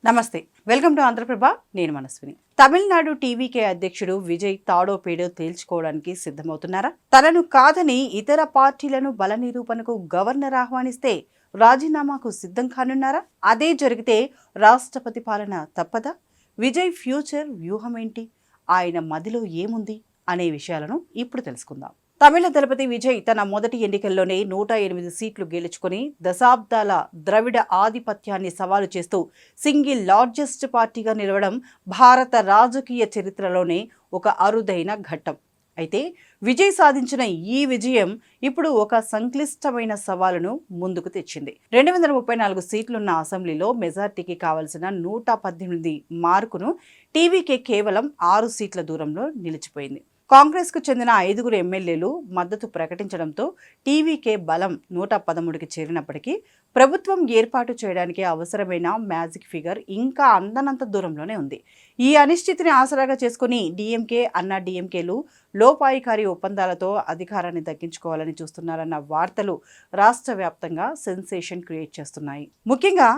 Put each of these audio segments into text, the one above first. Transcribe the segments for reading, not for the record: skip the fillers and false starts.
నమస్తే, welcome to Andhraprabha. నేను Manaswini. Tamil Nadu TVK అధ్యక్షుడు విజయ్ తాడో పేడో తేల్చుకోవడానికి సిద్ధమవుతున్నారా? తనను కాదని ఇతర పార్టీలను బల నిరూపణకు గవర్నర్ ఆహ్వానిస్తే రాజీనామాకు సిద్ధం కానున్నారా? అదే జరిగితే రాష్ట్రపతి పాలన తప్పదా? విజయ్ ఫ్యూచర్ వ్యూహం ఏంటి? ఆయన మదిలో ఏముంది అనే విషయాలను ఇప్పుడు తెలుసుకుందాం. తమిళ దళపతి విజయ్ తన మొదటి ఎన్నికల్లోనే 108 సీట్లు గెలుచుకుని దశాబ్దాల ద్రవిడ ఆధిపత్యాన్ని సవాలు చేస్తూ సింగిల్ లార్జెస్ట్ పార్టీగా నిలవడం భారత రాజకీయ చరిత్రలోనే ఒక అరుదైన ఘట్టం. అయితే విజయ్ సాధించిన ఈ విజయం ఇప్పుడు ఒక సంక్లిష్టమైన సవాలును ముందుకు తెచ్చింది. 234 సీట్లున్న అసెంబ్లీలో మెజార్టీకి కావలసిన 118 మార్కును టీవీకే కేవలం 6 సీట్ల దూరంలో నిలిచిపోయింది. కాంగ్రెస్కు చెందిన 5 ఎమ్మెల్యేలు మద్దతు ప్రకటించడంతో టీవీకే బలం 113కి చేరినప్పటికీ ప్రభుత్వం ఏర్పాటు చేయడానికి అవసరమైన మ్యాజిక్ ఫిగర్ ఇంకా అందనంత దూరంలోనే ఉంది. ఈ అనిశ్చితిని ఆసరాగా చేసుకుని డీఎంకే, అన్నా డీఎంకేలు లోపాయికారి ఒప్పందాలతో అధికారాన్ని దక్కించుకోవాలని చూస్తున్నారన్న వార్తలు రాష్ట్ర వ్యాప్తంగా సెన్సేషన్ క్రియేట్ చేస్తున్నాయి. ముఖ్యంగా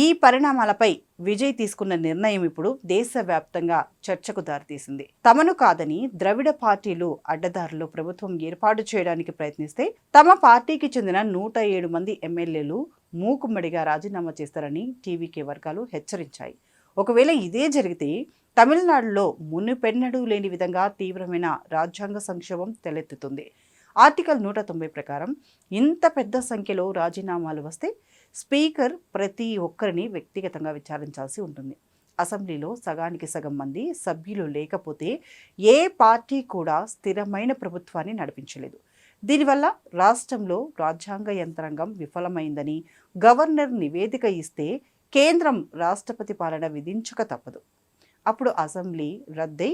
ఈ పరిణామాలపై విజయ్ తీసుకున్న నిర్ణయం ఇప్పుడు దేశవ్యాప్తంగా చర్చకు దారితీసింది. తమను కాదని ద్రవిడ పార్టీలు అడ్డదారులు ప్రభుత్వం ఏర్పాటు చేయడానికి ప్రయత్నిస్తే తమ పార్టీకి చెందిన 107 మంది ఎమ్మెల్యేలు మూకుమ్మడిగా రాజీనామా చేస్తారని టీవీకే వర్గాలు హెచ్చరించాయి. ఒకవేళ ఇదే జరిగితే తమిళనాడులో మునుపెన్నడూ లేని విధంగా తీవ్రమైన రాజ్యాంగ సంక్షోభం తలెత్తుతుంది. ఆర్టికల్ 190 ప్రకారం ఇంత పెద్ద సంఖ్యలో రాజీనామాలు వస్తే స్పీకర్ ప్రతి ఒక్కరిని వ్యక్తిగతంగా విచారించాల్సి ఉంటుంది. అసెంబ్లీలో సగానికి సగం మంది సభ్యులు లేకపోతే ఏ పార్టీ కూడా స్థిరమైన ప్రభుత్వాన్ని నడిపించలేదు. దీనివల్ల రాష్ట్రంలో రాజ్యాంగ యంత్రాంగం విఫలమైందని గవర్నర్ నివేదిక ఇస్తే కేంద్రం రాష్ట్రపతి పాలన విధించక తప్పదు. అప్పుడు అసెంబ్లీ రద్దై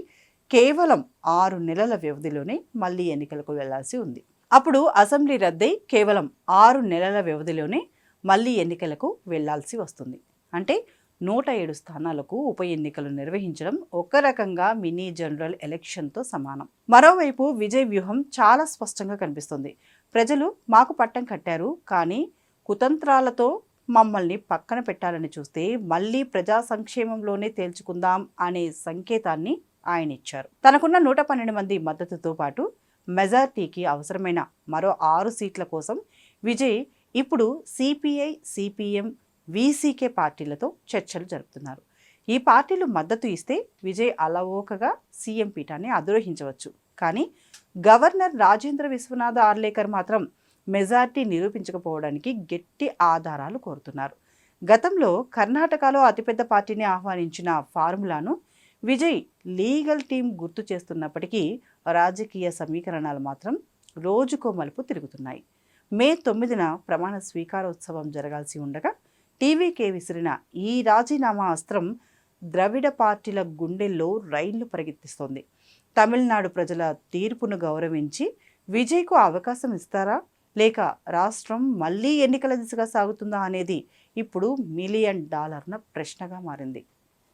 కేవలం 6 నెలల వ్యవధిలోనే మళ్ళీ ఎన్నికలకు వెళ్లాల్సి ఉంది. అప్పుడు అసెంబ్లీ రద్దై కేవలం 6 నెలల వ్యవధిలోనే మళ్ళీ ఎన్నికలకు వెళ్లాల్సి వస్తుంది. అంటే 107 స్థానాలకు ఉప ఎన్నికలు నిర్వహించడం ఒక రకంగా మినీ జనరల్ ఎలక్షన్తో సమానం. మరోవైపు విజయ్ వ్యూహం చాలా స్పష్టంగా కనిపిస్తుంది. ప్రజలు మాకు పట్టం కట్టారు, కానీ కుతంత్రాలతో మమ్మల్ని పక్కన పెట్టాలని చూస్తే మళ్ళీ ప్రజా సంక్షేమంలోనే తేల్చుకుందాం అనే సంకేతాన్ని ఆయన ఇచ్చారు. తనకున్న 112 మంది మద్దతుతో పాటు మెజార్టీకి అవసరమైన మరో 6 సీట్ల కోసం విజయ్ ఇప్పుడు సిపిఐ, సిపిఎం, వీసీకే పార్టీలతో చర్చలు జరుపుతున్నారు. ఈ పార్టీలు మద్దతు ఇస్తే విజయ్ అలవోకగా సీఎం పీఠాన్ని అధిరోహించవచ్చు. కానీ గవర్నర్ రాజేంద్ర విశ్వనాథ్ ఆర్లేకర్ మాత్రం మెజార్టీ నిరూపించకపోవడానికి గట్టి ఆధారాలు కోరుతున్నారు. గతంలో కర్ణాటకలో అతిపెద్ద పార్టీని ఆహ్వానించిన ఫార్ములాను విజయ్ లీగల్ టీం గుర్తు చేస్తున్నప్పటికీ రాజకీయ సమీకరణాలు మాత్రం రోజుకో మలుపు తిరుగుతున్నాయి. మే 9న ప్రమాణ స్వీకారోత్సవం జరగాల్సి ఉండగా టీవీకే విసిరిన ఈ రాజీనామా అస్త్రం ద్రవిడ పార్టీల గుండెల్లో రైళ్లు పరిగెత్తిస్తోంది. తమిళనాడు ప్రజల తీర్పును గౌరవించి విజయ్కు అవకాశం ఇస్తారా, లేక రాష్ట్రం మళ్ళీ ఎన్నికల దిశగా సాగుతుందా అనేది ఇప్పుడు $1 మిలియన్ ప్రశ్నగా మారింది.